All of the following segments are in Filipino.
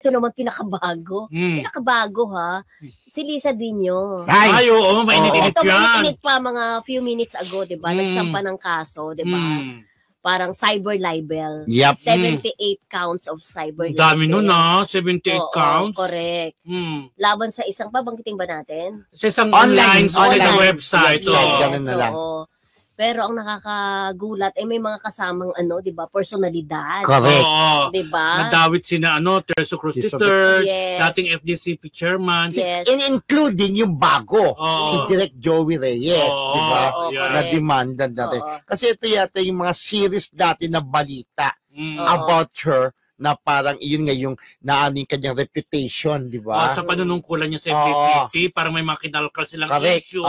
ito naman pinakabago. Pinakabago ha. Si Lisa Dino. Ay, oo, mainit-init ito, yan. mainit pa mga few minutes ago, diba? Nagsampa ng kaso, diba? Parang cyber libel. Yep. 78 counts of cyber libel. Dami nun 78 counts. Correct. Laban sa isang, banggitin ba natin? Sa isang online website. Ganun na lang. Pero ang nakakagulat may mga kasamang di ba, personalidad. Correct. Diba? Nadawit sina Terso Cruz III, dating FDCP chairman. Yes. Including yung bago, si Direk Joey Reyes, di ba? Na demanda natin. Kasi ito yata yung mga series dati na balita about her, na parang iyon nga yung naaning kanyang reputation, di ba? Sa panunungkulan niya sa FDCP, parang may mga kinalkal silang issue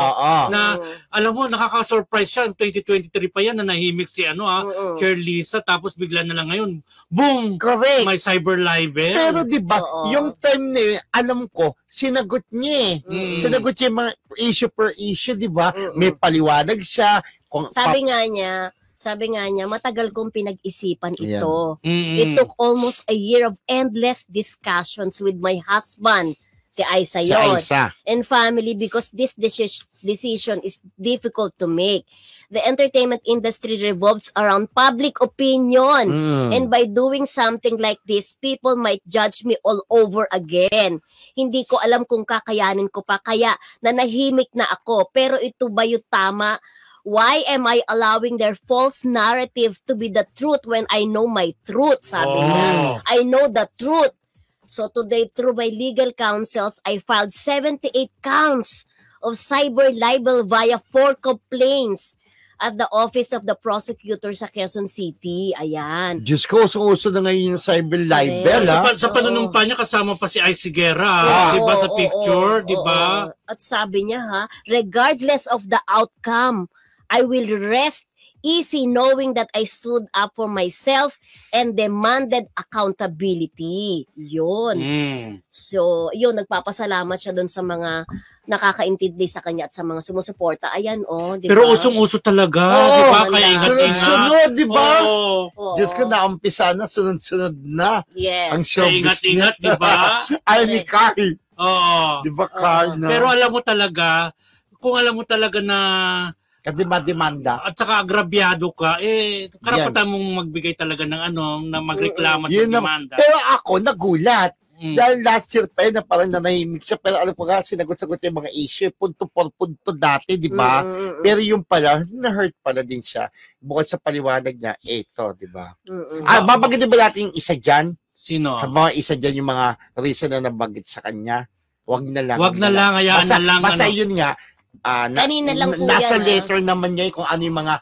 na, alam mo, nakaka-surprise siya. 2023 pa yan na nahimik si Chair Lisa, tapos bigla na lang ngayon, boom! Correct. May cyber libel. Pero di ba, yung time na yun, alam ko, sinagot niya Sinagot niya yung mga issue per issue, di ba? May paliwanag siya. Sabi nga niya, matagal kong pinag-isipan ito. It took almost a year of endless discussions with my husband, si Aisa yun, and family because this decision is difficult to make. The entertainment industry revolves around public opinion. And by doing something like this, people might judge me all over again. Hindi ko alam kung kakayanin ko pa, kaya nanahimik na ako. Pero ito ba yung tama? Why am I allowing their false narrative to be the truth when I know my truth? Sabi niya. I know the truth. So today, through my legal counsels, I filed 78 counts of cyber libel via 4 complaints at the Office of the Prosecutor sa Quezon City. Ayan. Diyos ko, uso na ngayon yung cyber libel. Sa panunumpa niya, kasama pa si Ice Guerra, di ba, sa picture, di ba? At sabi niya, regardless of the outcome, I will rest easy knowing that I stood up for myself and demanded accountability. Yun. So, yun, nagpapasalamat siya doon sa mga nakakaintindi sa kanya at sa mga sumusuporta. Ayan, diba? Pero usong-uso talaga, di ba? Kaya ingat-ingat. Sunod-sunod, di ba? Diyos ko, naumpisa na, sunod-sunod na. Yes. Ang showbiz ingat-ingat, di ba? Ay, ni Carl. Di ba, Carl? Pero alam mo talaga, kung alam mo talaga na demanda at saka agrabyado ka, karapatan mong magbigay talaga ng na magreklamo at magdemanda. Pero ako, nagulat. Dahil last year pa na parang nanahimik siya. Pero alam ko nga, sinagot-sagot yung mga issue. Punto por punto dati, di ba? Pero yung pala, na-hurt pala din siya. Bukod sa paliwanag niya, ito, di ba? Babagitin ba natin yung isa dyan? Sino? Mga isa dyan yung mga reason na nabagit sa kanya. Wag na lang. Wag na lang, hayaan na lang. Basta yun nga, kanina lang po nasa yan, letter naman niya kung ano yung mga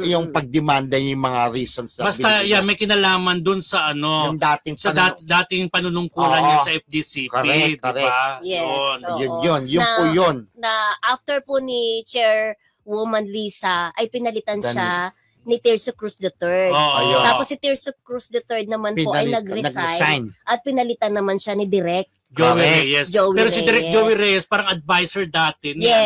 yung pagdemanda, yung mga reasons na basta may kinalaman dun sa yung dating dating panunungkulan niya sa FDCP, correct. Diba? Yes, yun. Na after po ni Chairwoman Lisa ay pinalitan siya ni Tirso Cruz III. Tapos si Tirso Cruz III naman po ay nag-resign at pinalitan naman siya ni Direk Joey Reyes. Pero si Direk Joey Reyes parang advisor dati. Yes.